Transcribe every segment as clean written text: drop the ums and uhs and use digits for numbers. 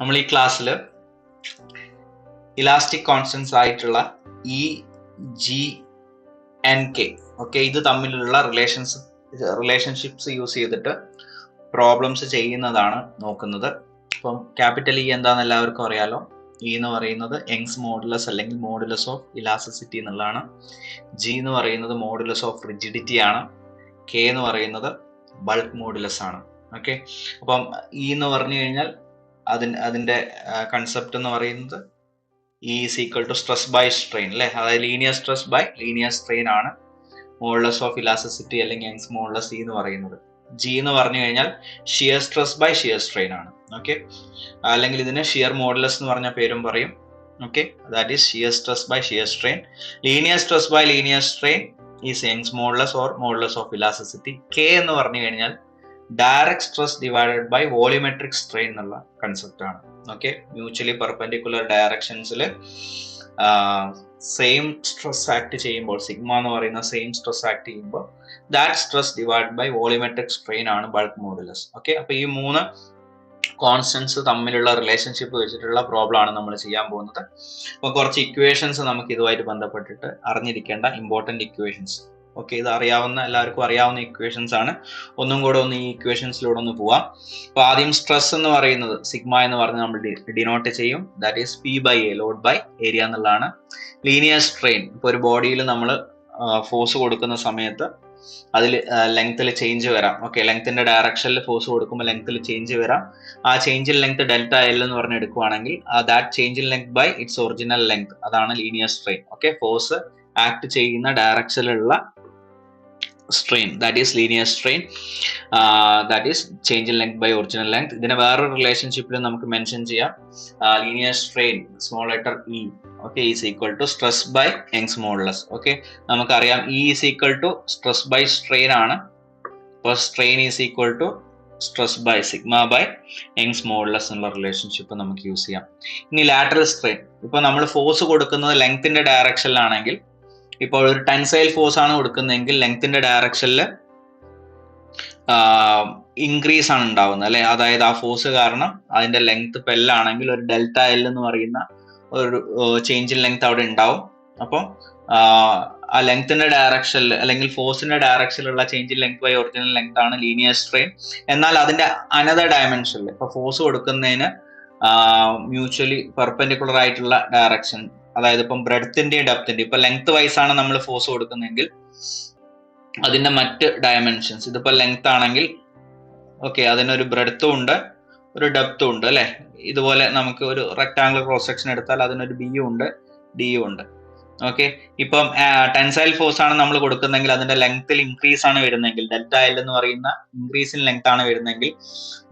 നമ്മൾ ഈ ക്ലാസ്സിൽ ഇലാസ്റ്റിക് കോൺസ്റ്റൻസ് ആയിട്ടുള്ള E G N K okay ഇത് തമ്മിലുള്ള റിലേഷൻഷിപ്സ് യൂസ് ചെയ്തിട്ട് പ്രോബ്ലംസ് ചെയ്യുന്നതാണ് നോക്കുന്നത്. അപ്പം ക്യാപിറ്റൽ ഇ എന്താണെന്ന് എല്ലാവർക്കും അറിയാലോ. ഇ എന്ന് പറയുന്നത് യങ്സ് മോഡുലസ് അല്ലെങ്കിൽ മോഡുലസ് ഓഫ് ഇലാസ്റ്റിസിറ്റി എന്നുള്ളതാണ്. ജി എന്ന് പറയുന്നത് മോഡുലസ് ഓഫ് റിജിഡിറ്റി ആണ്. കെ എന്ന് പറയുന്നത് ബൾക്ക് മോഡുലസ് ആണ്. ഓക്കെ, അപ്പം ഇ എന്ന് പറഞ്ഞു കഴിഞ്ഞാൽ അതിന്റെ കൺസെപ്റ്റ് എന്ന് പറയുന്നത് E is equal to stress by strain അല്ലെ, അതായത് linear stress by linear strain ആണ് മോഡുലസ് ഓഫ് ഇലാസ്റ്റിസിറ്റി അല്ലെങ്കിൽ യങ്സ് മോഡുലസ് ഇ എന്ന് പറയുന്നത്. ജി എന്ന് പറഞ്ഞു കഴിഞ്ഞാൽ shear stress by shear strain ആണ്. ഓക്കെ, അല്ലെങ്കിൽ ഇതിന് ഷിയർ മോഡുലസ് എന്ന് പറഞ്ഞ പേരും പറയും. Okay, that is shear stress by shear strain. Linear stress by linear strain is Young's modulus or modulus of elasticity. K എന്ന് പറഞ്ഞു കഴിഞ്ഞാൽ direct stress divided by volumetric strain എന്നുള്ള കൺസെപ്റ്റ് ആണ്. ഓക്കെ, മ്യൂച്വലി പെർപെൻഡിക്കുലർ ഡയറക്ഷൻസിൽ same stress act ചെയ്യുമ്പോൾ, sigma എന്ന് പറയുന്ന same stress act ചെയ്യുമ്പോൾ that stress divide by volumetric strain ആണ് ബൾക്ക് മോഡുലസ്. ഓക്കെ, അപ്പൊ ഈ മൂന്ന് കോൺസ്റ്റൻസ് തമ്മിലുള്ള റിലേഷൻഷിപ്പ് വെച്ചിട്ടുള്ള പ്രോബ്ലം ആണ് നമ്മൾ ചെയ്യാൻ പോകുന്നത്. അപ്പൊ കുറച്ച് ഇക്വേഷൻസ് നമുക്ക് ഇതുമായിട്ട് ബന്ധപ്പെട്ടിട്ട് അറിഞ്ഞിരിക്കേണ്ട ഇമ്പോർട്ടന്റ് ഇക്വേഷൻസ്. ഓക്കെ, ഇത് എല്ലാവർക്കും അറിയാവുന്ന ഇക്വേഷൻസ് ആണ്. ഒന്നും കൂടെ ഒന്ന് ഈ ഇക്വേഷൻസിലൂടെ ഒന്ന് പോവാം. അപ്പൊ ആദ്യം സ്ട്രെസ് എന്ന് പറയുന്നത് സിഗ്മ എന്ന് പറഞ്ഞ് നമ്മൾ ഡിനോട്ട് ചെയ്യും. That is P by A, load by area എന്നുള്ളതാണ്. ലീനിയർ സ്ട്രെയിൻ, ഇപ്പൊ ഒരു ബോഡിയിൽ നമ്മൾ ഫോഴ്സ് കൊടുക്കുന്ന സമയത്ത് അതിൽ ലെങ്ത്തിൽ ചേഞ്ച് വരാം. ഓക്കെ, ലെങ്ത്തിന്റെ ഡയറക്ഷനിൽ ഫോഴ്സ് കൊടുക്കുമ്പോൾ ലെങ്ത്തിൽ ചേഞ്ച് വരാം. ആ change in length delta L എന്ന് പറഞ്ഞ് എടുക്കുവാണെങ്കിൽ that change in length by its original length, അതാണ് linear strain. Okay, force act ചെയ്യുന്ന ഡയറക്ഷനിലുള്ള strain, that is linear strain, that is change in length by original length. ഇതിനെ വേറൊരു റിലേഷൻഷിപ്പിൽ നമുക്ക് മെൻഷൻ ചെയ്യാം. Linear strain small letter E okay is equal to stress by Young's modulus. Okay, നമുക്കറിയാം E is equal to stress by strain ആണ്. അപ്പോൾ strain is equal to stress by sigma by Young's modulus എന്നുള്ള relationship നമുക്ക് use ചെയ്യാം. ഇനി lateral strain, ഇപ്പൊ നമ്മൾ force കൊടുക്കുന്നത് ലെങ്ത്തിന്റെ ഡയറക്ഷനിലാണെങ്കിൽ, ഇപ്പോൾ ഒരു ടെൻസൈൽ ഫോഴ്സ് ആണ് കൊടുക്കുന്നതെങ്കിൽ ലെങ്ത്തിന്റെ ഡയറക്ഷനിൽ ഇൻക്രീസ് ആണ് ഉണ്ടാവുന്നത് അല്ലെ, അതായത് ആ ഫോഴ്സ് കാരണം അതിന്റെ ലെങ്ത് ഇപ്പൊ എൽ ആണെങ്കിൽ ഒരു ഡെൽറ്റ എൽ എന്ന് പറയുന്ന ഒരു ചേഞ്ച് ഇൻ ലെങ്ത് അവിടെ ഉണ്ടാവും. അപ്പം ആ ലെങ്ത്തിന്റെ ഡയറക്ഷനിൽ അല്ലെങ്കിൽ ഫോഴ്സിന്റെ ഡയറക്ഷനിലുള്ള change in length by original length ആണ് ലീനിയർ സ്ട്രെയിൻ. എന്നാൽ അതിന്റെ അനദർ ഡയമെൻഷനിൽ ഇപ്പൊ ഫോഴ്സ് കൊടുക്കുന്നതിന് മ്യൂച്വലി പെർപെൻഡിക്കുലർ ആയിട്ടുള്ള ഡയറക്ഷൻ, അതായത് ഇപ്പം ബ്രെഡ്ത്തിന്റെയും ഡെപ്തിന്റെയും, ഇപ്പൊ ലെങ്ത് വൈസ് ആണ് നമ്മൾ ഫോഴ്സ് കൊടുക്കുന്നതെങ്കിൽ അതിന്റെ മറ്റ് ഡയമെൻഷൻസ്, ഇതിപ്പോ ലെങ്ത് ആണെങ്കിൽ ഓക്കെ അതിനൊരു ബ്രെഡ്ത്തും ഉണ്ട് ഒരു ഡെപ്തും ഉണ്ട് അല്ലെ. ഇതുപോലെ നമുക്ക് ഒരു റെക്ടാംഗുലർ ക്രോസ് സെക്ഷൻ എടുത്താൽ അതിനൊരു ബിയും ഉണ്ട് ഡിയും ഉണ്ട്. ഓക്കെ, ഇപ്പം ടെൻസൈൽ ഫോഴ്സ് ആണ് നമ്മൾ കൊടുക്കുന്നതെങ്കിൽ അതിന്റെ ലെങ്ത്തിൽ ഇൻക്രീസ് ആണ് വരുന്നതെങ്കിൽ, ഡെൽറ്റ എൽ എന്ന് പറയുന്ന ഇൻക്രീസ് ഇൻ ലെങ്ത് ആണ് വരുന്നതെങ്കിൽ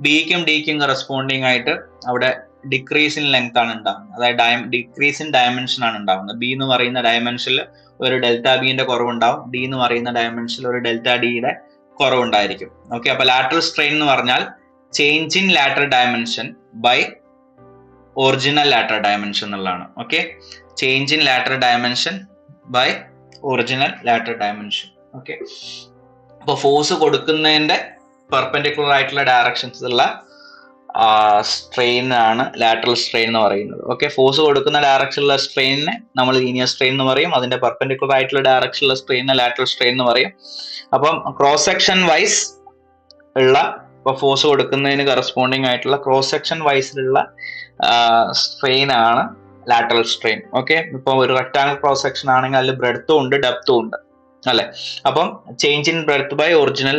ബിക്കും ഡിക്കും കറസ്പോണ്ടിങ് ആയിട്ട് അവിടെ ഡിക്രീസ് ഇൻ ലെങ്ത് ആണ് ഉണ്ടാകുന്നത്, അതായത് ഡിക്രീസ് ഇൻ ഡയമെൻഷൻ ആണ് ഉണ്ടാകുന്നത്. ബി എന്ന് പറയുന്ന ഡയമെൻഷനിൽ ഒരു ഡെൽറ്റ ബിന്റെ കുറവുണ്ടാവും, ഡി എന്ന് പറയുന്ന ഡയമെൻഷനിൽ ഒരു ഡെൽറ്റ ഡിയുടെ കുറവുണ്ടായിരിക്കും. ഓക്കെ, അപ്പൊ ലാറ്ററൽ സ്ട്രെയിൻ എന്ന് പറഞ്ഞാൽ change in lateral dimension by original lateral dimension എന്നുള്ളതാണ്. Okay, change in lateral dimension by original lateral dimension. Okay, അപ്പൊ ഫോഴ്സ് കൊടുക്കുന്നതിന്റെ പെർപെൻഡിക്കുലർ ആയിട്ടുള്ള ഡയറക്ഷൻസ് ഉള്ള സ്ട്രെയിൻ ആണ് ലാറ്ററൽ സ്ട്രെയിൻ എന്ന് പറയുന്നത്. ഓക്കെ, ഫോഴ്സ് കൊടുക്കുന്ന ഡയറക്ഷനിലുള്ള സ്ട്രെയിനിനെ നമ്മൾ ലീനിയർ സ്ട്രെയിൻ എന്ന് പറയും, അതിന്റെ പെർപെൻഡിക്കുലർ ആയിട്ടുള്ള ഡയറക്ഷനിലുള്ള സ്ട്രെയിനെ ലാറ്ററൽ സ്ട്രെയിൻ എന്ന് പറയും. അപ്പം ക്രോസ് സെക്ഷൻ വൈസ് ഉള്ള, ഇപ്പൊ ഫോഴ്സ് കൊടുക്കുന്നതിന് കറസ്പോണ്ടിങ് ആയിട്ടുള്ള ക്രോസ് സെക്ഷൻ വൈസിലുള്ള സ്ട്രെയിൻ ആണ് ലാറ്ററൽ സ്ട്രെയിൻ. ഓക്കെ, ഇപ്പൊ ഒരു റെക്ടാംഗിൾ ക്രോസ് സെക്ഷൻ ആണെങ്കിൽ അതിൽ ബ്രെഡ്ത്തും ഉണ്ട് ഡെപ്തും ഉണ്ട് അല്ലെ. അപ്പം change in breadth by original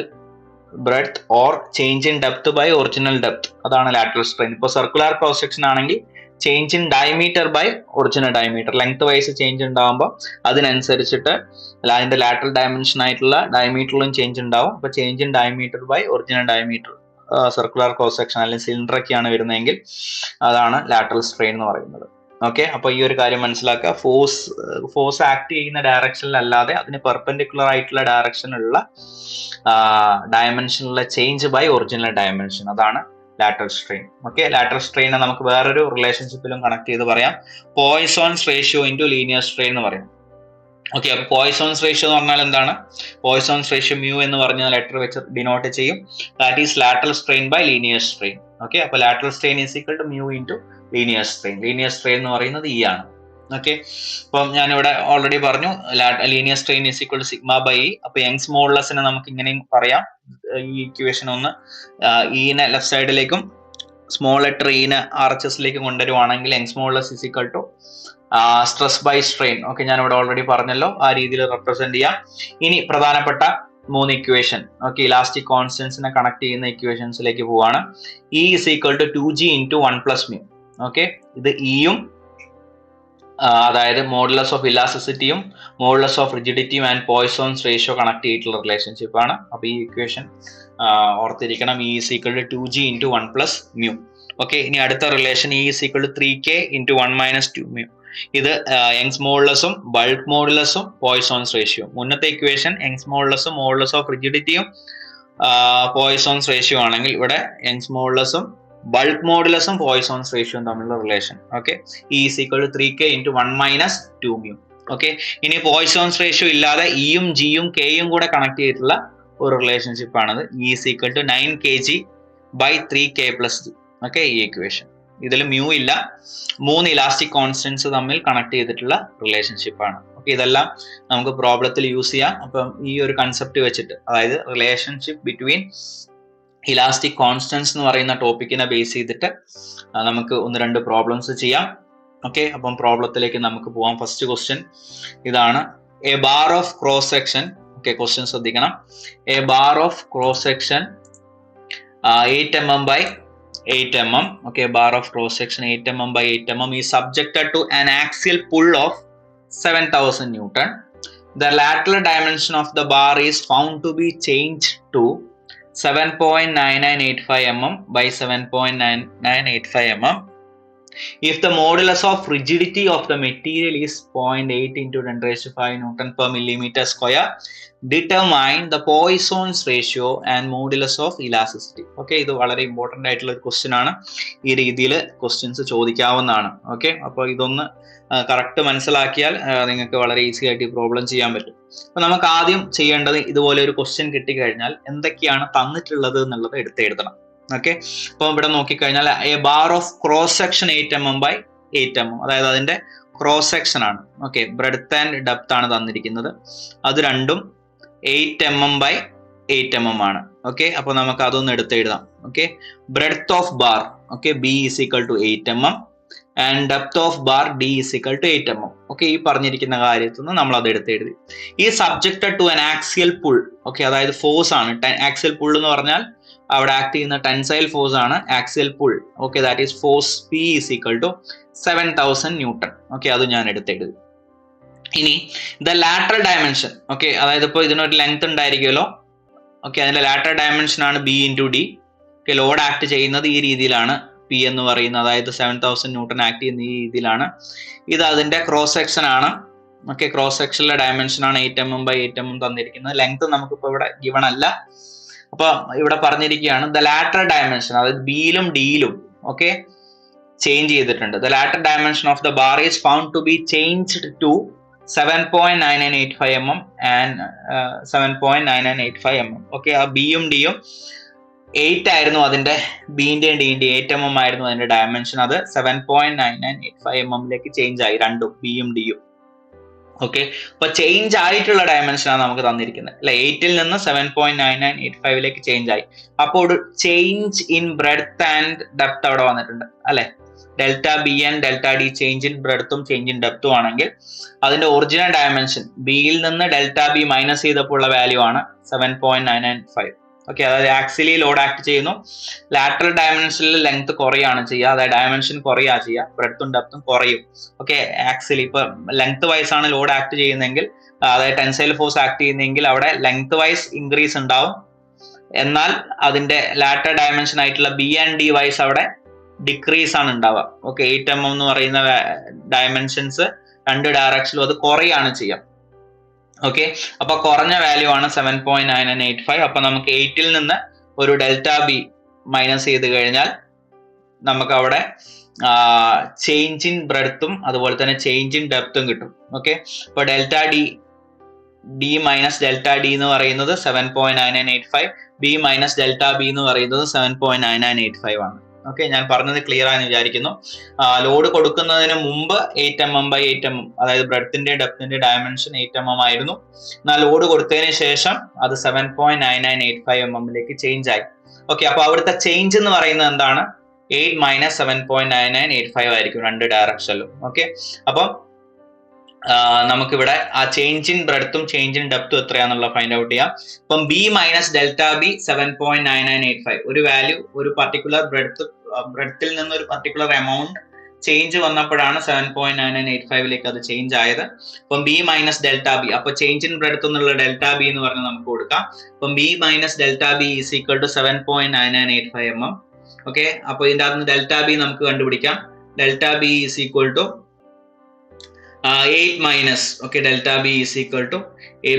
breadth or change in depth by original depth, അതാണ് ലാറ്ററൽ സ്ട്രെയിൻ. ഇപ്പോൾ സർക്കുലർ ക്രോസ് സെക്ഷൻ ആണെങ്കിൽ change in diameter by original diameter, length wise change ഉണ്ടാകുമ്പോൾ അതിനനുസരിച്ചിട്ട് അതിന്റെ ലാറ്ററൽ ഡയമെൻഷൻ ആയിട്ടുള്ള ഡയമീറ്ററിലും ചേഞ്ച് ഉണ്ടാവും. അപ്പൊ change in diameter by original diameter circular cross section അല്ലെങ്കിൽ സിലിണ്ടർ ഒക്കെയാണ് വരുന്നതെങ്കിൽ അതാണ് ലാറ്ററൽ സ്ട്രെയിൻ എന്ന് പറയുന്നത്. ഓക്കെ, അപ്പൊ ഈ ഒരു കാര്യം മനസ്സിലാക്കുക. ഫോഴ്സ് ആക്ട് ചെയ്യുന്ന ഡയറക്ഷനിലല്ലാതെ അതിന് പെർപെൻഡിക്കുലർ ആയിട്ടുള്ള ഡയറക്ഷനിലുള്ള ഡയമെൻഷനിലുള്ള ചേഞ്ച് ബൈ ഒറിജിനൽ ഡയമെൻഷൻ, അതാണ് ലാറ്ററൽ സ്ട്രെയിൻ. ഓക്കെ, ലാറ്ററൽ സ്ട്രെയിനെ നമുക്ക് വേറൊരു റിലേഷൻഷിപ്പിലും കണക്ട് ചെയ്ത് പറയാം. പോയ്സോൺസ് റേഷ്യോ ഇൻറ്റു ലീനിയർ സ്ട്രെയിൻ എന്ന് പറയും. ഓക്കെ, അപ്പൊ പോയ്സോൺസ് റേഷ്യോ എന്ന് പറഞ്ഞാൽ എന്താണ്? പോയ്സോൺസ് റേഷ്യോ മ്യൂ എന്ന് പറഞ്ഞ ലെറ്റർ വെച്ച് ഡിനോട്ട് ചെയ്യും. That is lateral strain by linear strain. Okay, അപ്പൊ lateral strain is equal to mu into linear strain. Linear strain എന്ന് പറയുന്നത് ഇ ആണ്. ഓക്കെ, അപ്പം ഞാനിവിടെ ഓൾറെഡി പറഞ്ഞു linear strain is equal to sigma by E. അപ്പൊ Young's മോഡുലസിനെ നമുക്ക് ഇങ്ങനെയും പറയാം. ഈ ഇക്വേഷൻ ഒന്ന് ഇനെ ലെഫ്റ്റ് സൈഡിലേക്കും സ്മോൾ ലെറ്റർ ഇനെ ആർ എച്ച് എസിലേക്ക് കൊണ്ടുവരുവാണെങ്കിൽ Young's modulus is equal to stress by strain. Okay, ഞാനിവിടെ ഓൾറെഡി പറഞ്ഞല്ലോ, ആ രീതിയിൽ റെപ്രസെന്റ് ചെയ്യാം. ഇനി പ്രധാനപ്പെട്ട 3 ഇക്വേഷൻ, ഓക്കെ, ഇലാസ്റ്റിക് കോൺസ്റ്റൻസിനെ കണക്ട് ചെയ്യുന്ന ഇക്വേഷൻസിലേക്ക് പോവാണ്. E is equal to 2g into 1 plus mu. Okay, ഇത് ഇയും അതായത് മോഡുലസ് ഓഫ് ഇലാസ്റ്റിസിറ്റിയും മോഡുലസ് ഓഫ് റിജിഡിറ്റിയും ആൻഡ് പോയ്സോൺസ് റേഷ്യോ കണക്ട് ചെയ്തിട്ടുള്ള റിലേഷൻഷിപ്പ് ആണ്. അപ്പൊ ഈ ഇക്വേഷൻ ഓർത്തിരിക്കണം. E is equal to 2g into 1 plus mu. Okay, ഇനി അടുത്ത relation E is equal to 3k into 1 minus 2 mu. ഇത് യങ്സ് മോഡുലസും ബൾക്ക് മോഡുലസും പോയ്സോൺസ് റേഷ്യോ. മുന്നത്തെ ഇക്വേഷൻ യങ്സ് മോഡുലസും മോഡുലസ് ഓഫ് റിജിഡിറ്റിയും പോയ്സോൺസ് റേഷ്യോ ആണെങ്കിൽ ഇവിടെ യങ്സ് മോഡുലസും ബൾക്ക് മോഡുലസും പോയ്സോൺസ് റേഷ്യോയും തമ്മിലുള്ള relation. Okay, E is equal to 3k into 1 minus 2 mu. Okay, ഇനി പോയ്സോൺസ് റേഷ്യോ ഇല്ലാതെ ഇയും ജിയും കെയും കൂടെ കണക്ട് ചെയ്തിട്ടുള്ള ഒരു റിലേഷൻഷിപ്പ് ആണത്. E is equal to 9kg by 3k plus G. Okay, ഈ ഇക്വേഷൻ ഇതിൽ മ്യൂ ഇല്ല, 3 ഇലാസ്റ്റിക് കോൺസ്റ്റൻസ് തമ്മിൽ കണക്ട് ചെയ്തിട്ടുള്ള റിലേഷൻഷിപ്പ് ആണ്. ഓക്കെ, ഇതെല്ലാം നമുക്ക് പ്രോബ്ലത്തിൽ യൂസ് ചെയ്യാം. അപ്പം ഈ ഒരു കൺസെപ്റ്റ് വെച്ചിട്ട്, അതായത് റിലേഷൻഷിപ്പ് ബിറ്റ്വീൻ ഇലാസ്റ്റിക് കോൺസ്റ്റൻസ് എന്ന് പറയുന്ന ടോപ്പിക്കിനെ ബേസ് ചെയ്തിട്ട് നമുക്ക് 1-2 പ്രോബ്ലംസ് ചെയ്യാം. ഓക്കെ, അപ്പം പ്രോബ്ലത്തിലേക്ക് നമുക്ക് പോവാം. ഫസ്റ്റ് ക്വസ്റ്റ്യൻ ഇതാണ്. A bar of cross section, okay, question ശ്രദ്ധിക്കണം. A bar of cross section 8 mm by 8 mm, okay, bar of cross section 8 mm by 8 mm is subjected to an axial pull of 7000 Newton. The lateral dimension of the bar is found to be changed to 7.9985 mm by 7.9985 mm if the modulus of rigidity of the material is 0.8 into 10⁵ Newton per millimeter square. Determine the Poisson's ratio and modulus of elasticity. Okay, ഇത് വളരെ important ആയിട്ടുള്ള ഒരു question ആണ്. ഈ രീതിയിൽ questions ചോദിക്കാവുന്നതാണ്. Okay, അപ്പോൾ ഇതൊന്ന് കറക്റ്റ് മനസ്സിലാക്കിയാൽ നിങ്ങൾക്ക് വളരെ ഈസി ആയിട്ട് ഈ പ്രോബ്ലം ചെയ്യാൻ പറ്റും. അപ്പൊ നമുക്ക് ആദ്യം ചെയ്യേണ്ടത്, ഇതുപോലെ ഒരു ക്വസ്റ്റ്യൻ കിട്ടിക്കഴിഞ്ഞാൽ എന്തൊക്കെയാണ് തന്നിട്ടുള്ളത് എന്നുള്ളത് എഴുതണം. ഓക്കെ, അപ്പൊ ഇവിടെ നോക്കിക്കഴിഞ്ഞാൽ A bar of cross section 8 mm by 8 mm, അതായത് അതിന്റെ ക്രോസ് സെക്ഷൻ ആണ്. ഓക്കെ, ബ്രെഡ്ത്ത് ആൻഡ് ഡെപ്ത് ആണ് തന്നിരിക്കുന്നത്. അത് രണ്ടും 8 mm by 8 mm ആണ്. ഓക്കെ, അപ്പൊ നമുക്ക് അതൊന്ന് എഴുതാം. Okay, breadth of bar, okay, B is equal to 8 mm and depth of bar D is equal to 8 mm. Okay, ഈ പറഞ്ഞിരിക്കുന്ന കാര്യത്തിൽ നിന്ന് നമ്മൾ അത് എഴുതി. ഈ subjected to an axial pull, okay, അതായത് ഫോഴ്സ് ആണ്. ആക്സിയൽ പുൾ എന്ന് പറഞ്ഞാൽ അവിടെ ആക്ട് ചെയ്യുന്ന ടെൻസൈൽ ഫോഴ്സ് ആണ് axial pull. Okay, that is force P is equal to 7000 Newton. Okay, അത് ഞാൻ എഴുതി. ഇനി ദ ലാറ്ററൽ ഡയമെൻഷൻ, ഓക്കെ, അതായത് ഇപ്പോൾ ഇതിനൊരു ലെങ്ത് ഉണ്ടായിരിക്കുമല്ലോ. ഓക്കെ, അതിന്റെ ലാറ്ററൽ ഡയമെൻഷൻ ആണ് B into D. Okay, load act ചെയ്യുന്നത് ഈ രീതിയിലാണ്. പി എന്ന് പറയുന്നത്, അതായത് 7000 Newton ആക്ട് ചെയ്യുന്ന ഈ രീതിയിലാണ്. ഇത് അതിന്റെ ക്രോസ് സെക്ഷൻ ആണ്. ഓക്കെ, ക്രോസ് സെക്ഷനിലെ ഡയമെൻഷൻ ആണ് 8 mm by 8 mm തന്നിരിക്കുന്നത്. ലെങ്ത് നമുക്കിപ്പോൾ ഇവിടെ ഗിവൺ അല്ല. അപ്പൊ ഇവിടെ പറഞ്ഞിരിക്കുകയാണ് ദ ലാറ്ററൽ ഡയമെൻഷൻ, അതായത് ബിയിലും ഡിയിലും ഓക്കെ ചേഞ്ച് ചെയ്തിട്ടുണ്ട്. The lateral dimension of the bar is found to be changed to 7.9985 mm and 7.9985 mm. Okay, ആ ബിയും ഡിയും 8 ആയിരുന്നു അതിന്റെ, ബിന്റെയും ഡിന്റെയും 8 mm ആയിരുന്നു അതിന്റെ ഡയമെൻഷൻ. അത് 7.9985 mm ചേഞ്ച് ആയി, രണ്ടും ബിയും ഡിയും. ഓക്കെ, അപ്പൊ ചേഞ്ച് ആയിട്ടുള്ള ഡയമെൻഷൻ ആണ് നമുക്ക് തന്നിരിക്കുന്നത് അല്ലെ. 8 നിന്ന് 7.9985 ചേഞ്ച് ആയി. അപ്പോൾ ഒരു change in breadth and depth അവിടെ വന്നിട്ടുണ്ട് അല്ലെ. Delta B and delta D change in ബ്രെഡ്ത്തും ചേഞ്ച് ഇൻ ഡെപ്തും ആണെങ്കിൽ അതിന്റെ ഒറിജിനൽ ഡയമെൻഷൻ ബിയിൽ നിന്ന് ഡെൽറ്റ ബി മൈനസ് ചെയ്തപ്പോൾ ഉള്ള വാല്യൂ ആണ് 7.995. ഓക്കെ, അതായത് ആക്സിലി ലോഡ് ആക്ട് ചെയ്യുന്നു. ലാറ്ററൽ ഡയമെൻഷനിൽ ലെങ്ത് കുറയാണ് ചെയ്യുക, അതായത് ഡയമെൻഷൻ കുറയാ ചെയ്യുക, ബ്രെഡ്ത്തും ഡെപ്തും കുറയും. ഓക്കെ, ആക്സിലി ഇപ്പൊ ലെങ്ത് വൈസ് ആണ് ലോഡ് ആക്ട് ചെയ്യുന്നതെങ്കിൽ, അതായത് ടെൻസൈൽ ഫോഴ്സ് ആക്ട് ചെയ്യുന്നതെങ്കിൽ അവിടെ ലെങ്ത് വൈസ് ഇൻക്രീസ് ഉണ്ടാവും. എന്നാൽ അതിന്റെ ലാറ്ററൽ ഡയമെൻഷൻ ആയിട്ടുള്ള ബി ആൻഡ് ഡി വൈസ് അവിടെ ഡിക്രീസ് ആണ് ഉണ്ടാവുക. ഓക്കെ, 8 mm എന്ന് പറയുന്ന ഡയമെൻഷൻസ് രണ്ട് ഡയറക്ഷനിലും അത് കുറയാണ് ചെയ്യാം. ഓക്കെ, അപ്പൊ കുറഞ്ഞ വാല്യൂ ആണ് 7.9985. അപ്പൊ നമുക്ക് 8 നിന്ന് ഒരു ഡെൽറ്റ ബി മൈനസ് ചെയ്ത് കഴിഞ്ഞാൽ നമുക്ക് അവിടെ ചേഞ്ച് ഇൻ ബ്രെഡ്ത്തും അതുപോലെ തന്നെ ചേഞ്ച് ഇൻ ഡെപ്തും കിട്ടും. ഓക്കെ, അപ്പൊ delta D minus delta D എന്ന് പറയുന്നത് 7.9985, ബി മൈനസ് ഡെൽറ്റ ബി എന്ന് പറയുന്നത് 7.9985 ആണ്. ഓക്കെ, ഞാൻ പറഞ്ഞത് ക്ലിയർ ആയെന്ന് വിചാരിക്കുന്നു. ലോഡ് കൊടുക്കുന്നതിന് മുമ്പ് 8 mm by 8 mm, അതായത് ബ്രെഡ്ത്തിന്റെ ഡെപ്തിന്റെ ഡയമെൻഷൻ 8 mm ആയിരുന്നു. എന്നാൽ ലോഡ് കൊടുത്തതിന് ശേഷം അത് 7.9985 mm ചേഞ്ച് ആയി. ഓക്കെ, അപ്പൊ അവിടുത്തെ ചേഞ്ച് എന്ന് പറയുന്നത് എന്താണ്? 8 - 7.9985 ആയിരിക്കും രണ്ട് ഡയറക്ഷനിലും. ഓക്കെ, അപ്പം നമുക്കിവിടെ ആ ചേഞ്ച് ഇൻ ബ്രെഡ്ത്തും ചേഞ്ച് ഇൻ ഡെപ്തും എത്രയാണെന്നുള്ള ഫൈൻഡ് ഔട്ട് ചെയ്യാം. അപ്പം ബി മൈനസ് ഡെൽറ്റ ബി 7.9985, ഒരു വാല്യൂ ഒരു പർട്ടിക്കുലർ ബ്രെഡ്ത്തിൽ നിന്ന് ഒരു പർട്ടിക്കുലർ എമൗണ്ട് ചേഞ്ച് വന്നപ്പോഴാണ് 7.9985 അത് ചേഞ്ച് ആയത്. അപ്പം ബി മൈനസ് ഡെൽറ്റ ബി, അപ്പൊ ചേഞ്ച് ഇൻ ബ്രെഡ്ത്ത് എന്നുള്ള ഡെൽറ്റ ബി എന്ന് പറഞ്ഞ് നമുക്ക് കൊടുക്കാം. അപ്പം B minus delta B is equal to 7.9985 mm. Okay, അപ്പൊ ഇതിന്റെ അകത്ത് ഡെൽറ്റ ബി നമുക്ക് കണ്ടുപിടിക്കാം. Delta B is equal to 8 minus, okay, delta B is equal to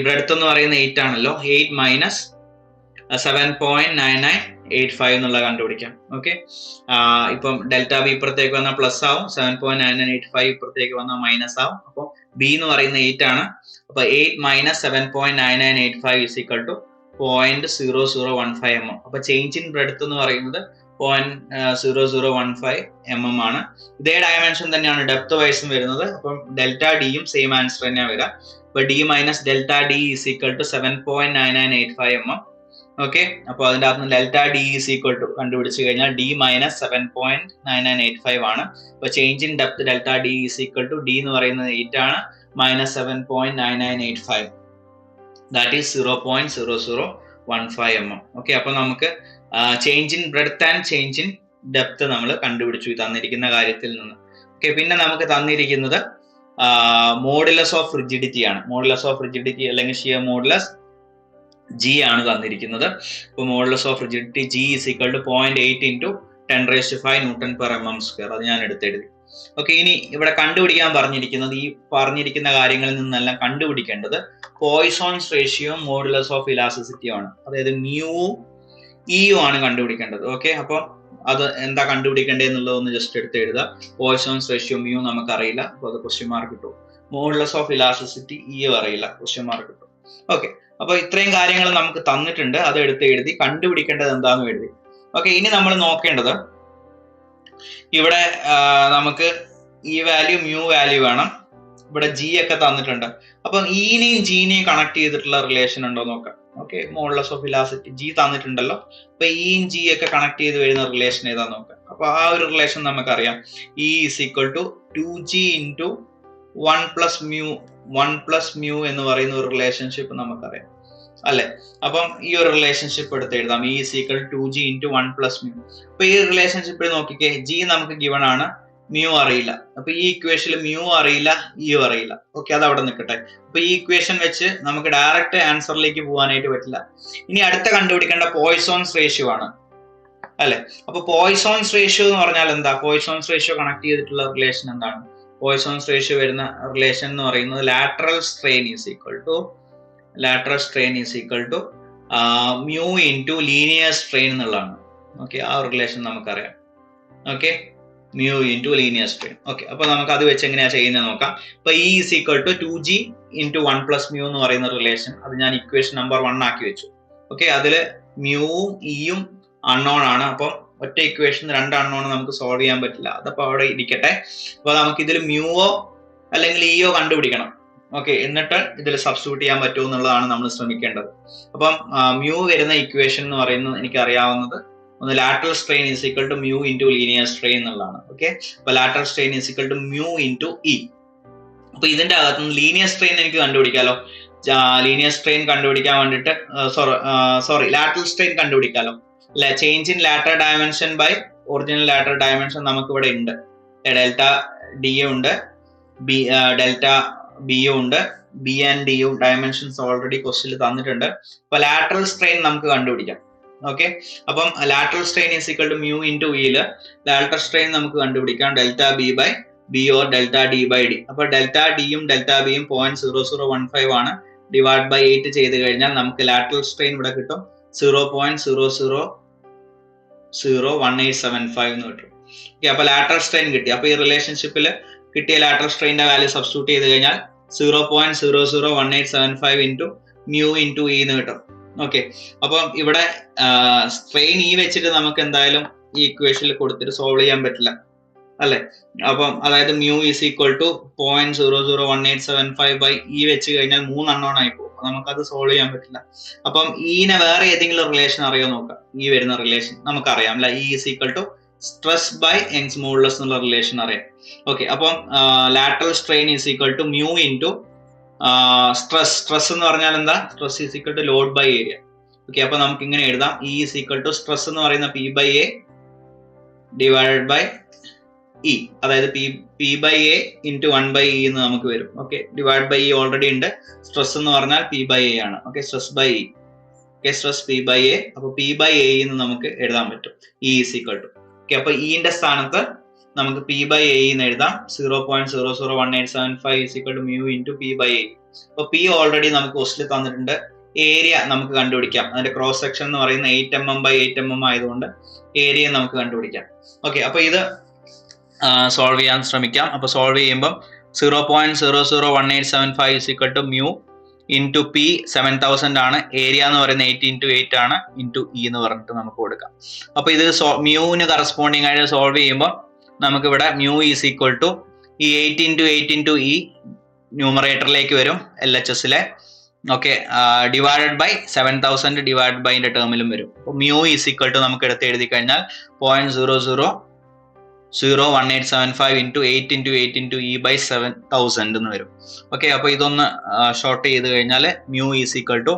breadth എന്ന് പറയുന്ന 8 ആണല്ലോ, 8 മൈനസ് 7.9985 എന്നുള്ള കണ്ടുപിടിക്കാം. ഓക്കെ, ഇപ്പം ഡെൽറ്റ ബി ഇപ്പുറത്തേക്ക് വന്നാൽ പ്ലസ് ആവും, 7.9985 ഇപ്പുറത്തേക്ക് വന്നാൽ മൈനസ് ആവും. അപ്പോൾ ബി എന്ന് പറയുന്ന 8 ആണ്. അപ്പൊ 8 minus 7.9985 is equal to 0.0015 mm. അപ്പൊ ചേഞ്ച് ഇൻ ബ്രെഡ്ത്ത് എന്ന് പറയുന്നത് 0.0015 mm ആണ്. ഇതേ ഡയമെൻഷൻ തന്നെയാണ് ഡെപ്ത് വൈസും വരുന്നത്. അപ്പം ഡെൽറ്റ ഡിയും സെയിം ആൻസർ തന്നെയാണ് വരിക. അപ്പൊ D minus delta D is equal to 7.9985 mm. Okay, അപ്പൊ അതിന്റെ അകത്ത് delta D is equal to കണ്ടുപിടിച്ചു കഴിഞ്ഞാൽ ഡി മൈനസ് 7.9985 ആണ്. അപ്പൊ change in depth delta D is equal to D എന്ന് പറയുന്നത് 8 ആണ്, minus 7.9985, that is 0.0015 mm. Okay, അപ്പൊ നമുക്ക് change in breadth and change in depth നമ്മൾ കണ്ടുപിടിച്ചു തന്നിരിക്കുന്ന കാര്യത്തിൽ നിന്ന്. ഓക്കെ, പിന്നെ നമുക്ക് തന്നിരിക്കുന്നത് മോഡുലസ് ഓഫ് റിജിഡിറ്റി ആണ്. മോഡുലസ് ഓഫ് റിജിഡിറ്റി അല്ലെങ്കിൽ ഷിയർ മോഡുലസ് ജി ആണ് തന്നിരിക്കുന്നത്. ഇപ്പൊ modulus of rigidity G is equal to 0.8 into 10⁵ Nm². അത് ഞാൻ എടുത്തെഴുതി. ഓക്കെ, ഇനി ഇവിടെ കണ്ടുപിടിക്കാൻ പറഞ്ഞിരിക്കുന്നത് ഈ പറഞ്ഞിരിക്കുന്ന കാര്യങ്ങളിൽ നിന്നെല്ലാം കണ്ടുപിടിക്കേണ്ടത് പോയ്സോൺസ് റേഷ്യോ മോഡുലസ് ഓഫ് ഇലാസ്റ്റിസിറ്റിയും ആണ്. അതായത് മ്യൂവും ഇയും ആണ് കണ്ടുപിടിക്കേണ്ടത്. ഓക്കെ, അപ്പം അത് എന്താ കണ്ടുപിടിക്കേണ്ടത് എന്നുള്ളതൊന്ന് ജസ്റ്റ് എടുത്ത് എഴുതുക. പോയ്സോൺസ് റേഷ്യോ മ്യൂ നമുക്ക് അറിയില്ല, അപ്പൊ അത് ക്വസ്റ്റ്യൻ മാർക്ക് കിട്ടും. മോഡുലസ് ഓഫ് ഇലാസ്റ്റിസിറ്റി ഇയും അറിയില്ല, ക്വസ്റ്റ്യൻ മാർക്ക് കിട്ടും. ഓക്കെ, അപ്പൊ ഇത്രയും കാര്യങ്ങൾ നമുക്ക് തന്നിട്ടുണ്ട്, അത് എടുത്ത് എഴുതി. കണ്ടുപിടിക്കേണ്ടത് എന്താണെന്ന് എഴുതി. ഓക്കെ, ഇനി നമ്മൾ നോക്കേണ്ടത് ഇവിടെ നമുക്ക് ഈ വാല്യൂ മ്യൂ വാല്യൂ വേണം. ഇവിടെ ജി ഒക്കെ തന്നിട്ടുണ്ട്. അപ്പം ഇനെയും ജിനെയും കണക്ട് ചെയ്തിട്ടുള്ള റിലേഷൻ ഉണ്ടോ നോക്കാം. Okay, modulus of elasticity G തന്നിട്ടുണ്ടല്ലോ. അപ്പൊ ഇയും ജി ഒക്കെ കണക്ട് ചെയ്ത് വരുന്ന റിലേഷൻ ഏതാ നോക്കാം. അപ്പൊ ആ ഒരു റിലേഷൻ നമുക്കറിയാം. E is equal to 2g into 1 plus mu എന്ന് പറയുന്ന ഒരു റിലേഷൻഷിപ്പ് നമുക്കറിയാം അല്ലെ. അപ്പം ഈ ഒരു റിലേഷൻഷിപ്പ് എടുത്ത് എഴുതാം. E is equal 2g into 1 plus mu. അപ്പൊ ഈ റിലേഷൻഷിപ്പിൽ നോക്കിക്കേ, ജി നമുക്ക് ഗിവൺ ആണ്, മ്യൂ അറിയില്ല. അപ്പൊ ഈ ഇക്വേഷനിൽ മ്യൂ അറിയില്ല, ഇയും അറിയില്ല. ഓക്കെ, അത് അവിടെ നിൽക്കട്ടെ. അപ്പൊ ഈ ഇക്വേഷൻ വെച്ച് നമുക്ക് ഡയറക്റ്റ് ആൻസറിലേക്ക് പോകാനായിട്ട് പറ്റില്ല. ഇനി അടുത്ത കണ്ടുപിടിക്കേണ്ട പോയ്സോൺസ് റേഷ്യോ ആണ് അല്ലെ. അപ്പൊ പോയ്സോൺസ് റേഷ്യോ എന്ന് പറഞ്ഞാൽ എന്താ? പോയ്സോൺസ് റേഷ്യോ കണക്ട് ചെയ്തിട്ടുള്ള റിലേഷൻ എന്താണ്? പോയ്സോൺസ് റേഷ്യോ വരുന്ന റിലേഷൻ എന്ന് പറയുന്നത് lateral strain is equal to mu into linear strain എന്നുള്ളതാണ്. ഓക്കെ, ആ റിലേഷൻ നമുക്കറിയാം. Okay, mu into linear strain. Okay, അപ്പൊ നമുക്ക് അത് വെച്ച് എങ്ങനെയാ ചെയ്യുന്നത് നോക്കാം. അപ്പൊ E is equal to 2g into 1 plus mu എന്ന് പറയുന്ന റിലേഷൻ, അത് ഞാൻ ഇക്വേഷൻ നമ്പർ 1 ആക്കി വെച്ചു. ഓക്കെ, അതില് മ്യൂവും ഇയും അൺനോൺ ആണ്. അപ്പം ഒറ്റ ഇക്വേഷൻ 2 അൺനോൺ നമുക്ക് സോൾവ് ചെയ്യാൻ പറ്റില്ല, അതപ്പോ അവിടെ ഇരിക്കട്ടെ. അപ്പൊ നമുക്ക് ഇതിൽ മ്യൂവോ അല്ലെങ്കിൽ ഇയോ കണ്ടുപിടിക്കണം. ഓക്കെ, എന്നിട്ട് ഇതിൽ സബ്സ്റ്റിറ്റ്യൂട്ട് ചെയ്യാൻ പറ്റുമോ എന്നുള്ളതാണ് നമ്മൾ ശ്രമിക്കേണ്ടത്. അപ്പം മ്യൂ വരുന്ന ഇക്വേഷൻ എന്ന് പറയുന്നത് എനിക്ക് അറിയാവുന്നത് ഒന്ന് lateral strain is equal to mu into linear strain എന്നുള്ളതാണ്. ഓക്കെ, അപ്പൊ lateral strain is equal to mu into E. അപ്പൊ ഇതിന്റെ അകത്ത് നിന്ന് ലീനിയർ സ്ട്രെയിൻ എനിക്ക് കണ്ടുപിടിക്കാലോ. ലീനിയർ സ്ട്രെയിൻ കണ്ടുപിടിക്കാൻ വേണ്ടിയിട്ട് ലാറ്ററൽ സ്ട്രെയിൻ കണ്ടുപിടിക്കാലോ. Change in lateral dimension by original lateral dimension നമുക്ക് ഇവിടെ ഉണ്ട്. ഡെൽറ്റ ഡി ഉണ്ട്, ഡെൽറ്റ ബിയും ഉണ്ട്, ബി ആൻഡ് ഡിയും ഡയമെൻഷൻസ് ഓൾറെഡി ക്വസ്റ്റ്യനിൽ തന്നിട്ടുണ്ട്. അപ്പൊ ലാറ്ററൽ സ്ട്രെയിൻ നമുക്ക് കണ്ടുപിടിക്കാം. ഓക്കെ, അപ്പം lateral strain is equal to mu into ഇയില് ലാറ്ററൽ സ്ട്രെയിൻ നമുക്ക് കണ്ടുപിടിക്കാം delta B by B or delta D by D. അപ്പൊ ഡെൽറ്റ ഡിയും ഡെൽറ്റ ബിയും 0.0015 ആണ്. ഡിവൈഡ് ബൈ 8 ചെയ്ത് കഴിഞ്ഞാൽ നമുക്ക് ലാറ്ററൽ സ്ട്രെയിൻ ഇവിടെ കിട്ടും 0.001875 എന്ന് കിട്ടും. ഓക്കെ, അപ്പൊ ലാറ്ററൽ സ്ട്രെയിൻ കിട്ടി. അപ്പൊ ഈ റിലേഷൻഷിപ്പിൽ കിട്ടിയ ലാറ്ററൽ സ്ട്രെയിന്റെ വാല്യൂ സബ്സ്റ്റിറ്റ്യൂട്ട് ചെയ്ത് കഴിഞ്ഞാൽ 0.001875 ഇൻറ്റു മ്യൂ ഇൻറ്റു ഇ എന്ന് കിട്ടും. ഓക്കെ, അപ്പം ഇവിടെ സ്ട്രെയിൻ ഇ വെച്ചിട്ട് നമുക്ക് എന്തായാലും ഈ ഇക്വേഷനിൽ കൊടുത്തിട്ട് സോൾവ് ചെയ്യാൻ പറ്റില്ല അല്ലെ. അപ്പം അതായത് mu is equal to 0.001875 by E വെച്ച് കഴിഞ്ഞാൽ 3 അൺനോൺ ആയി പോകും. നമുക്കത് സോൾവ് ചെയ്യാൻ പറ്റില്ല. അപ്പം ഈനെ വേറെ ഏതെങ്കിലും റിലേഷൻ അറിയോ നോക്കാം. ഈ വരുന്ന റിലേഷൻ നമുക്കറിയാം അല്ലെ, E is equal to stress by Young's modulus എന്നുള്ള റിലേഷൻ അറിയാം. ഓക്കെ, അപ്പം lateral strain is equal to mu into stress എന്ന് പറഞ്ഞാൽ എന്താ, stress is equal to load by area. Okay, അപ്പൊ നമുക്ക് ഇങ്ങനെ എഴുതാം, E is equal to stress എന്ന് പറയുന്ന P by A divided by E, അതായത് P by A into 1 by E എന്ന് നമുക്ക് വരും. Okay, divide by E already ഉണ്ട്. സ്ട്രെസ് എന്ന് പറഞ്ഞാൽ പി ബൈ എ ആണ്. Okay, stress by E. Okay, stress P by A. അപ്പൊ പി ബൈ എ എന്ന് നമുക്ക് എഴുതാൻ പറ്റും, E is equal to. Okay, അപ്പൊ ഇന്റെ സ്ഥാനത്ത് നമുക്ക് പി ബൈ എ എന്ന് എഴുതാം. 0.001875 is equal to mu into P by A. അപ്പൊ പി ഓൾറെഡി നമുക്ക് ക്വസ്റ്റിൽ തന്നിട്ടുണ്ട്. ഏരിയ നമുക്ക് കണ്ടുപിടിക്കാം. അതിന്റെ ക്രോസ് സെക്ഷൻ എന്ന് പറയുന്ന 8 mm ബൈ 8 mm ആയതുകൊണ്ട് ഏരിയ നമുക്ക് കണ്ടുപിടിക്കാം. ഓക്കെ, അപ്പൊ ഇത് സോൾവ് ചെയ്യാൻ ശ്രമിക്കാം. അപ്പൊ സോൾവ് ചെയ്യുമ്പോൾ 0.001875 is equal to mu into P 7000 ആണ്. ഏരിയ എന്ന് പറയുന്നത് 8 into 8 ആണ്, ഇൻറ്റു ഇ എന്ന് പറഞ്ഞിട്ട് നമുക്ക് കൊടുക്കാം. അപ്പൊ ഇത് മ്യൂവിന് കറസ്പോണ്ടിങ് ആയിട്ട് സോൾവ് ചെയ്യുമ്പോൾ നമുക്കിവിടെ മ്യൂ ഈസ് ഈക്വൽ ടു ഈ 8 into 8 into ഇ ന്യൂമറേറ്ററിലേക്ക് വരും LHSലെ. Okay, divided by 7000 divide by ടേമിലും വരും. അപ്പോൾ മ്യൂ ഈസ് ഈക്വൽ ടു നമുക്ക് എടുത്ത് എഴുതി കഴിഞ്ഞാൽ 0.00011875 into 8 into 8 into E by 7000 എന്ന് വരും. ഓക്കെ, അപ്പോൾ ഇതൊന്ന് ഷോർട്ട് ചെയ്ത് കഴിഞ്ഞാൽ mu is equal to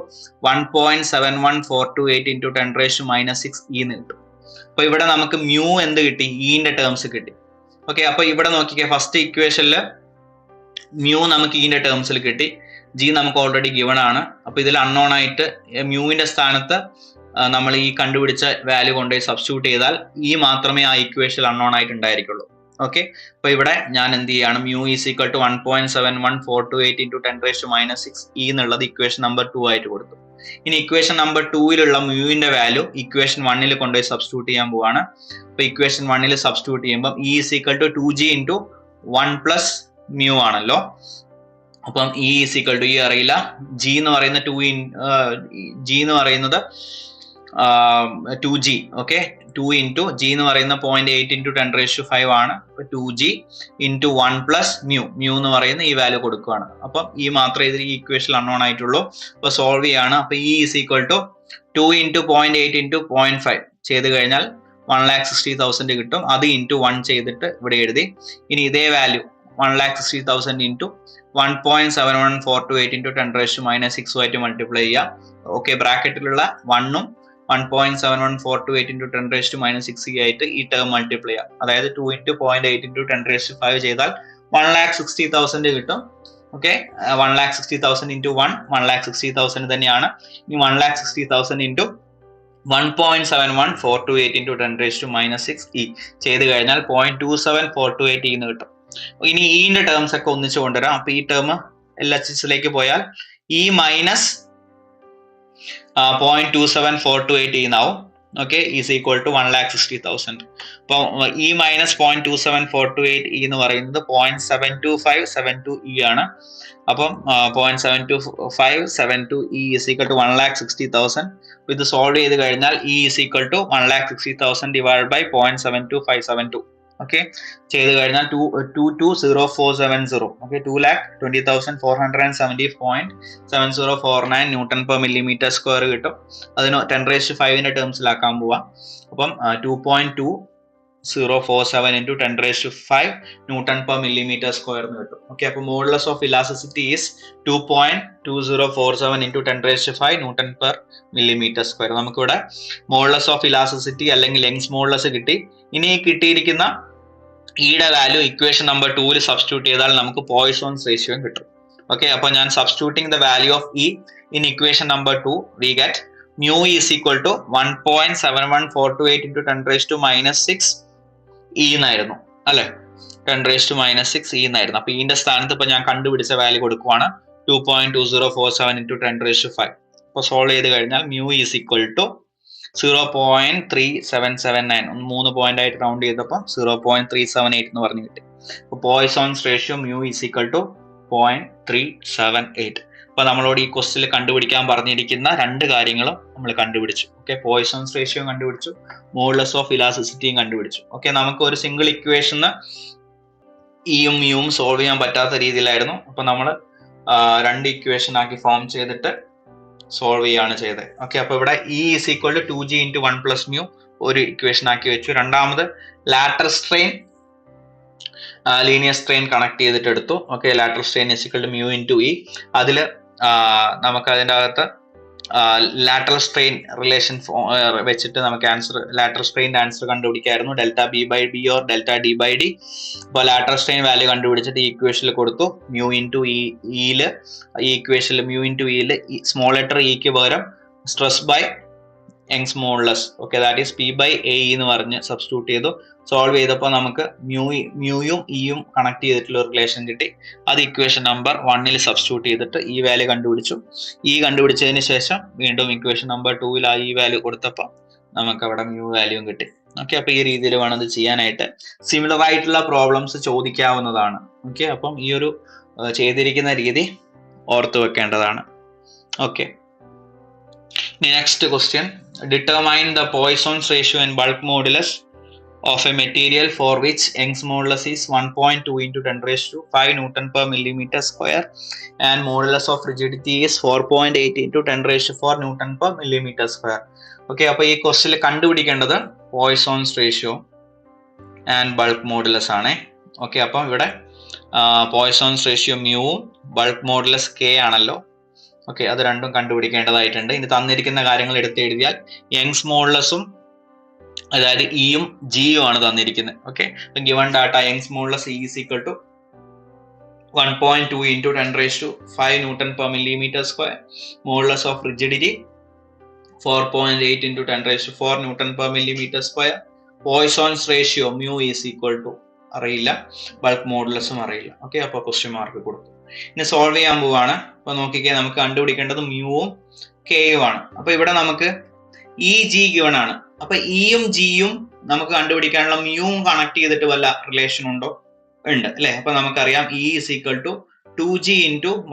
1.71428 into 10⁻⁻6 എന്ന് കിട്ടും. അപ്പൊ ഇവിടെ നമുക്ക് മ്യൂ എന്ത് കിട്ടി, ഇന്റെ ടേംസ് കിട്ടി. ഓക്കെ, അപ്പൊ ഇവിടെ നോക്കിക്കേ, ഫസ്റ്റ് ഇക്വേഷനിൽ മ്യൂ നമുക്ക് ഇന്റെ ടേംസിൽ കിട്ടി. ജി നമുക്ക് ഓൾറെഡി ഗിവൺ ആണ്. അപ്പൊ ഇതിൽ അൺനോൺ ആയിട്ട് മ്യൂവിന്റെ സ്ഥാനത്ത് നമ്മൾ ഈ കണ്ടുപിടിച്ച വാല്യൂ കൊണ്ടുപോയി സബ്സ്റ്റിറ്റ്യൂട്ട് ചെയ്താൽ ഈ മാത്രമേ ആ ഇക്വേഷൻ അൺനോൺ ആയിട്ട് ഉണ്ടായിരിക്കുള്ളൂ. ഓക്കെ, അപ്പൊ ഇവിടെ ഞാൻ എന്ത് ചെയ്യാണ്, mu is equal to 1.71428 into 10⁻⁻6 E എന്നുള്ളത് ഇക്വേഷൻ നമ്പർ 2 ആയിട്ട് കൊടുത്തു. ഇനി ഇക്വേഷൻ നമ്പർ 2-ലുള്ള മ്യൂവിന്റെ വാല്യൂ ഇക്വേഷൻ 1-ൽ കൊണ്ടുപോയി സബ്സ്റ്റിറ്റ്യൂട്ട് ചെയ്യാൻ പോവാണ്. അപ്പൊ ഇക്വേഷൻ 1-ൽ സബ്സ്റ്റിറ്റ്യൂട്ട് ചെയ്യുമ്പോൾ E is equal to 2g into 1 plus mu ആണല്ലോ. അപ്പം ഇ ഈസ് ഈക്വൽ ടു, ഈ അറിയില്ല, ജി എന്ന് പറയുന്ന 2g. ഓക്കെ, 2 into g എന്ന് പറയുന്ന 0.8 into 10⁵5 ആണ്. 2g into 1 plus മ്യൂ എന്ന് പറയുന്ന ഈ വാല്യൂ കൊടുക്കുകയാണ്. അപ്പം ഈ മാത്രമേ ഇതിൽ ഈ ഇക്വേഷൻ അൺനോൺ ആയിട്ടുള്ളൂ. അപ്പൊ സോൾവ് ചെയ്യാണ്. അപ്പൊ E is equal to 2 into 0.8 into 0.5 ചെയ്ത് കഴിഞ്ഞാൽ 1,60,000 കിട്ടും. അത് ഇൻറ്റു 1 ചെയ്തിട്ട് ഇവിടെ എഴുതി. ഇനി ഇതേ വാല്യൂ 1,60,000 into 1.71428 into 10⁻⁻6 ആയിട്ട് മൾട്ടിപ്ലൈ ചെയ്യാം. ഓക്കെ, ബ്രാക്കറ്റിലുള്ള 1ഉം 1.71428 into 10⁻⁻6 ആയിട്ട് ഈ ടേം മൾട്ടിപ്ലൈ ചെയ്യാം. അതായത് 2 into 0.8 into 10⁵5 ചെയ്താൽ 1,60,000 കിട്ടും. ഓക്കെ, 1,60,000 into 1 1,60,000 തന്നെയാണ്. ഈ 1,60,000 into 1.71428 into 10⁻⁻6 ഇ ചെയ്ത് കഴിഞ്ഞാൽ 0.2748 എന്ന് കിട്ടും. ഇനി ഇന്റെ ടേംസ് ഒക്കെ ഒന്നിച്ച് കൊണ്ടുവരാം. അപ്പൊ ഈ ടേം LHSലേക്ക് പോയാൽ ഇ മൈനസ് 0.2748 എന്നാവും. Okay, is equal to 1,60,000. അപ്പൊ ഇ മൈനസ് 0.2748 എന്ന് പറയുന്നത് 0.72572 ഇ ആണ്. അപ്പം 0.72572 ഇ ഈസ് ഈക്വൽ ടു 1,60,000. ഇത് സോൾവ് ചെയ്ത് കഴിഞ്ഞാൽ E is equal to 1,60,000 divide by 0.72572. Okay, ചെയ്ത് കഴിഞ്ഞാൽ 220,470. Okay, 2,20,470.7049 newton per millimetre square കിട്ടും. അതിന് 10⁵5 ടേംസിലാക്കാൻ പോവാം. അപ്പം 2.2047 into 10⁵5 newton per millimetre square എന്ന് കിട്ടും. ഓക്കെ, അപ്പൊ modulus of elasticity is 2.2047 into 10⁵5 newton per millimetre square. നമുക്കിവിടെ മോഡുലസ് ഓഫ് ഇലാസ്റ്റിസിറ്റി അല്ലെങ്കിൽ യങ്സ് മോഡുലസ് കിട്ടി. ഇനി കിട്ടിയിരിക്കുന്ന ഇയുടെ വാല്യൂ ഇക്വേഷൻ നമ്പർ 2-ൽ സബ്സ്റ്റിറ്റ്യൂട്ട് ചെയ്താൽ നമുക്ക് പോയ്സോൺസ് റേഷ്യോ കിട്ടും. ഓക്കെ, അപ്പൊ ഞാൻ substituting the value of E in equation number 2 we get mu is equal to 1.71428 into 10⁻⁻6 E എന്നായിരുന്നു അല്ലെ, 10⁻⁻6 ഇ എന്നായിരുന്നു. അപ്പൊ ഇതിന്റെ സ്ഥാനത്ത് ഇപ്പൊ ഞാൻ കണ്ടുപിടിച്ച വാല്യൂ കൊടുക്കുവാണ് 2.2047 into 10⁵5. അപ്പൊ സോൾവ് ചെയ്ത് കഴിഞ്ഞാൽ mu is equal to 0.3779. 3 point ആയിട്ട് റൗണ്ട് ചെയ്തപ്പോൾ 0.378 എന്ന് പറഞ്ഞു കിട്ടി. അപ്പൊ Poisson's ratio mu is equal to 0.378. അപ്പൊ നമ്മളോട് ഈ ക്വസ്റ്റിൽ കണ്ടുപിടിക്കാൻ പറഞ്ഞിരിക്കുന്ന രണ്ട് കാര്യങ്ങളും നമ്മൾ കണ്ടുപിടിച്ചു. ഓക്കെ, പോയിസോൺസ് റേഷ്യോ കണ്ടുപിടിച്ചു, മോഡുലസ് ഓഫ് ഇലാസ്റ്റിസിറ്റിയും കണ്ടുപിടിച്ചു. ഓക്കെ, നമുക്ക് ഒരു സിംഗിൾ ഇക്വേഷന് ഇയും മ്യൂവും സോൾവ് ചെയ്യാൻ പറ്റാത്ത രീതിയിലായിരുന്നു. അപ്പൊ നമ്മൾ രണ്ട് ഇക്വേഷൻ ആക്കി ഫോം ചെയ്തിട്ട് സോൾവ് ചെയ്യാണ് ചെയ്തത്. ഓക്കെ, അപ്പൊ ഇവിടെ E is equal to 2g × 1 + μ ഒരു ഇക്വേഷൻ ആക്കി വെച്ചു. രണ്ടാമത് lateral strain linear strain connect ചെയ്തിട്ട് എടുത്തു. Okay, lateral strain is equal to μ × e. അതിൽ നമുക്ക് അതിൻ്റെ അകത്ത് ലാറ്ററൽ സ്ട്രെയിൻ റിലേഷൻ വെച്ചിട്ട് നമുക്ക് ആൻസർ, ലാറ്ററൽ സ്ട്രെയിൻ്റെ ആൻസർ കണ്ടുപിടിക്കായിരുന്നു, ΔB/B ഓർ ΔD/D. അപ്പോൾ ലാറ്ററൽ സ്ട്രെയിൻ വാല്യൂ കണ്ടുപിടിച്ചിട്ട് ഈ ഇക്വേഷനിൽ കൊടുത്തു. μ × ഇയിൽ ഈ ഇക്വേഷനിൽ μ × ഇയിൽ സ്മോൾ ലെറ്റർ ഇക്ക് പകരം stress by Young's modulus, okay, that is P/A എന്ന് പറഞ്ഞ് സബ്സ്റ്റിറ്റ്യൂട്ട് ചെയ്തു. സോൾവ് ചെയ്തപ്പോൾ നമുക്ക് മ്യൂയും ഇയും കണക്ട് ചെയ്തിട്ടുള്ള ഒരു റിലേഷൻ കിട്ടി. അത് ഇക്വേഷൻ നമ്പർ 1 സബ്സ്റ്റിറ്റ്യൂട്ട് ചെയ്തിട്ട് ഈ വാല്യൂ കണ്ടുപിടിച്ചു. ഈ കണ്ടുപിടിച്ചതിന് ശേഷം വീണ്ടും ഇക്വേഷൻ നമ്പർ 2 ആ ഈ വാല്യൂ കൊടുത്തപ്പോൾ നമുക്ക് അവിടെ മ്യൂ വാല്യൂവും കിട്ടി. ഓക്കെ, അപ്പൊ ഈ രീതിയിൽ വേണം ഇത് ചെയ്യാനായിട്ട്. സിമിലർ ആയിട്ടുള്ള പ്രോബ്ലംസ് ചോദിക്കാവുന്നതാണ്. ഓക്കെ, അപ്പം ഈ ഒരു ചെയ്തിരിക്കുന്ന രീതി ഓർത്തു വെക്കേണ്ടതാണ്. Okay, next question, determine the Poisson's ratio and bulk modulus of a material for which Young's modulus is 1.2 × 10⁵ Newton/mm² and modulus of rigidity is 4.8 × 10⁴ Newton/mm². Okay, അപ്പൊ ഈ ക്വസ്റ്റിൽ കണ്ടുപിടിക്കേണ്ടത് പോയ്സോൺസ് റേഷ്യോ ആൻഡ് ബൾക്ക് മോഡുലസ് ആണ്. ഓക്കെ, അപ്പം ഇവിടെ പോയ്സോൺസ് ratio മ്യൂവും bulk modulus K ആണല്ലോ. Okay, അത് രണ്ടും കണ്ടുപിടിക്കേണ്ടതായിട്ടുണ്ട്. ഇനി തന്നിരിക്കുന്ന കാര്യങ്ങൾ എടുത്ത് എഴുതിയാൽ യങ്സ് മോഡുലസും അതായത് ഇയും ജിയും ആണ് തന്നിരിക്കുന്നത്. Okay, given data Young's modulus E is equal to 1.2 × 10⁵ Newton/mm², modulus of rigidity 4.8 × 10⁴ Newton/mm², Poisson's ratio mu is equal to അറിയില്ല, ബൾക്ക് മോഡുലസും അറിയില്ല. ഓക്കെ, അപ്പൊ ക്വസ്റ്റ്യൻ മാർക്ക് കൊടുത്തു. ഇനി സോൾവ് ചെയ്യാൻ പോവാണ്. അപ്പൊ നോക്കിക്കേ, നമുക്ക് കണ്ടുപിടിക്കേണ്ടത് മ്യൂവും കെയും ആണ്. അപ്പൊ ഇവിടെ നമുക്ക് ഇ ജി ഗിവൺ ആണ്. അപ്പൊ ഇയും ജിയും നമുക്ക് കണ്ടുപിടിക്കാനുള്ള മ്യൂവും കണക്ട് ചെയ്തിട്ട് വല്ല റിലേഷൻ ഉണ്ടോ? ഉണ്ട് അല്ലെ. അപ്പൊ നമുക്കറിയാം E is equal to 2g ×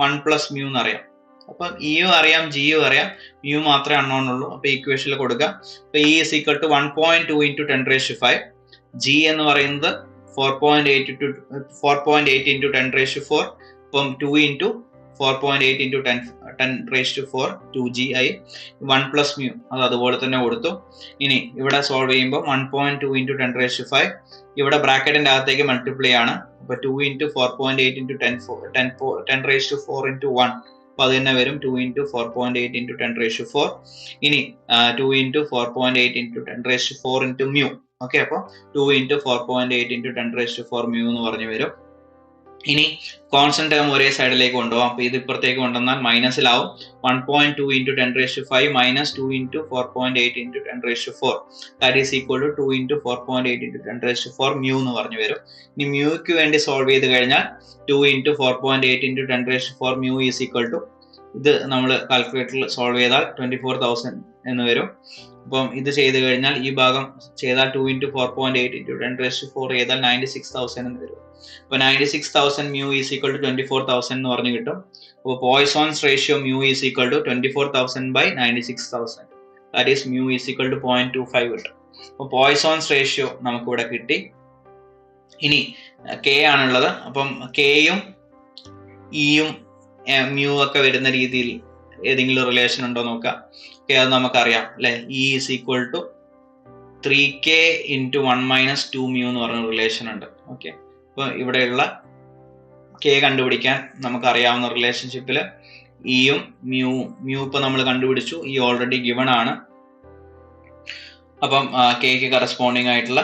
1 + μ എന്നറിയാം. അപ്പൊ ഇയും അറിയാം, ജിയും അറിയാം, മ്യൂ മാത്രമേ അൺനോൺ ഉള്ളൂ. അപ്പൊ ഇക്വേഷനിൽ കൊടുക്കുക. അപ്പൊ E is equal to 1.2 × 10⁵, G എന്ന് പറയുന്നത് 4.8 × 10⁴, അപ്പം 2 × 4.8 × 10⁴ 2g ആയി. 1 + μ അത് അതുപോലെ തന്നെ കൊടുത്തു. ഇനി ഇവിടെ സോൾവ് ചെയ്യുമ്പോൾ 1.2 × 10⁵, ഇവിടെ ബ്രാക്കറ്റിന്റെ അകത്തേക്ക് മൾട്ടിപ്ലൈ ആണ്. അപ്പൊ 2 × 4.8 × 10⁴ × 1, അപ്പൊ അത് തന്നെ വരും 2 × 4.8 × 10⁴. ഇനി 2 × 4.8 × 10⁴ × μ. ഓക്കെ, അപ്പൊ 2 × 4.8 × 10⁴ μ എന്ന് പറഞ്ഞു വരും. ഇനി കോൺസ്റ്റന്റ് ടേം ഒരേ സൈഡിലേക്ക് കൊണ്ടുപോകാം. അപ്പൊ ഇത് ഇപ്പുറത്തേക്ക് കൊണ്ടുവന്നാൽ മൈനസിലാവും. 1.2 × 10⁵ minus 2 × 4.8 × 10⁴, that is equal to 2 × 4.8 × 10⁴ μ എന്ന് പറഞ്ഞു വരും. ഇനി മ്യൂക്ക് വേണ്ടി സോൾവ് ചെയ്ത് കഴിഞ്ഞാൽ 2 × 4.8 × 10⁴ μ ഈസ് ഈക്വൽ ടു, ഇത് നമ്മൾ കാൽക്കുലേറ്ററിൽ സോൾവ് ചെയ്താൽ 24,000 എന്ന് വരും. അപ്പം ഇത് ചെയ്ത് കഴിഞ്ഞാൽ ഈ ഭാഗം ചെയ്താൽ 2 × 4.8 × 10⁴ ചെയ്താൽ 96,000 എന്ന് വരും. അപ്പൊ 96,000 μ ഈസ് ഈക്വൽ ടു 24,000 എന്ന് പറഞ്ഞു കിട്ടും. അപ്പോൾ Poisson's ratio mu is equal to 24,000/96,000, that is mu is equal to 0.25 കിട്ടും. അപ്പോൾ പോയ്സോൺസ് റേഷ്യോ നമുക്ക് ഇവിടെ കിട്ടി. ഇനി കെ ആണുള്ളത്. അപ്പം കെയും ഇയും മ്യൂ ഒക്കെ വരുന്ന രീതിയിൽ ഏതെങ്കിലും റിലേഷൻ ഉണ്ടോ നോക്കാം. അത് നമുക്കറിയാം അല്ലെ, E is equal to 3k × 1 - 2 μ എന്ന് പറഞ്ഞ റിലേഷൻ ഉണ്ട്. ഓക്കെ, അപ്പൊ ഇവിടെയുള്ള കെ കണ്ടുപിടിക്കാൻ നമുക്കറിയാവുന്ന റിലേഷൻഷിപ്പിൽ ഇയും മ്യൂ ഇപ്പൊ നമ്മൾ കണ്ടുപിടിച്ചു, ഈ ഓൾറെഡി ഗിവൺ ആണ്. അപ്പം കെക്ക് കറസ്പോണ്ടിങ് ആയിട്ടുള്ള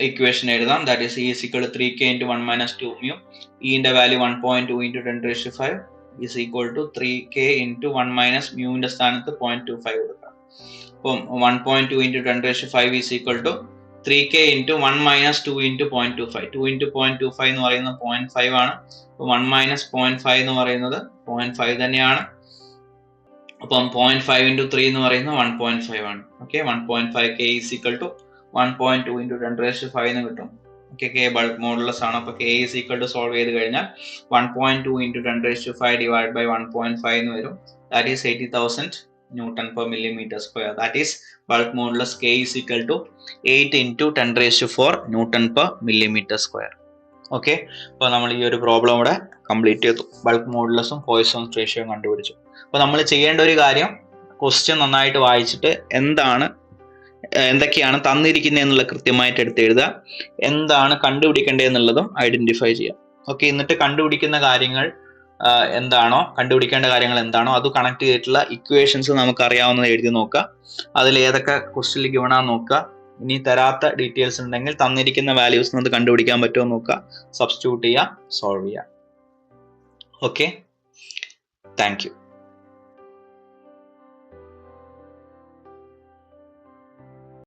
ഇക്വേഷൻ എഴുതാം. That is E is equal to 3k × 1 - 2 μ. ഇന്റെ value 1.2 × 10⁵ is equal to 3k × 1 - മ്യൂവിന്റെ സ്ഥാനത്ത് 0.25 കൊടുക്കാം. അപ്പം 1.2 × 10⁵ ഈസ് ഈക്വൽ ടു 3k × 1 - 2 × 0.25. 2 × 0.25 എന്ന് പറയുന്നത് 0.5 ആണ്. 1 - 0.5 എന്ന് പറയുന്നത് 0.5 തന്നെയാണ്. അപ്പം 0.5 × 3 എന്ന് പറയുന്നത് 1.5 ആണ്. Okay, 1.5k is equal to 1.2 × 10⁵ എന്ന് കിട്ടും. ഓക്കെ, കെ ബൾക്ക് മോഡുലസ് ആണ്. അപ്പോൾ K is equal to solve ചെയ്ത് കഴിഞ്ഞാൽ 1.2 ഇൻറ്റു 10⁵ ഡിവൈഡ് ബൈ 1.5 എന്ന് വരും. That is 80,000 Newton per millimeter square. That is bulk modulus K is equal to 8 into 10⁴ Newton per millimeter square. Okay, അപ്പോൾ നമ്മൾ ഈ ഒരു പ്രോബ്ലം ഇവിടെ കംപ്ലീറ്റ് ചെയ്തു. ബൾക്ക് മോഡുലസും പോയ്സോൺസ് റേഷ്യോയും കണ്ടുപിടിച്ചു. അപ്പോൾ നമ്മൾ ചെയ്യേണ്ട ഒരു കാര്യം, ക്വസ്റ്റ്യൻ നന്നായിട്ട് വായിച്ചിട്ട് എന്തൊക്കെയാണ് തന്നിരിക്കുന്നത് എന്നുള്ള കൃത്യമായിട്ട് എടുത്ത് എഴുതുക, എന്താണ് കണ്ടുപിടിക്കേണ്ടത് എന്നുള്ളതും ഐഡന്റിഫൈ ചെയ്യാം. ഓക്കെ, എന്നിട്ട് കണ്ടുപിടിക്കേണ്ട കാര്യങ്ങൾ എന്താണോ അത് കണക്ട് ചെയ്തിട്ടുള്ള ഇക്വേഷൻസ് നമുക്ക് അറിയാവുന്നത് എഴുതി നോക്കുക. അതിൽ ഏതൊക്കെ ക്വസ്റ്റ്യനിൽ ഗിവണാന്ന് നോക്കുക. ഇനി തരാത്ത ഡീറ്റെയിൽസ് ഉണ്ടെങ്കിൽ തന്നിരിക്കുന്ന വാല്യൂസ് അത് കണ്ടുപിടിക്കാൻ പറ്റുമോ നോക്കുക, സബ്സ്റ്റിറ്റ്യൂട്ട് ചെയ്യുക, സോൾവ് ചെയ്യുക. Okay, thank you.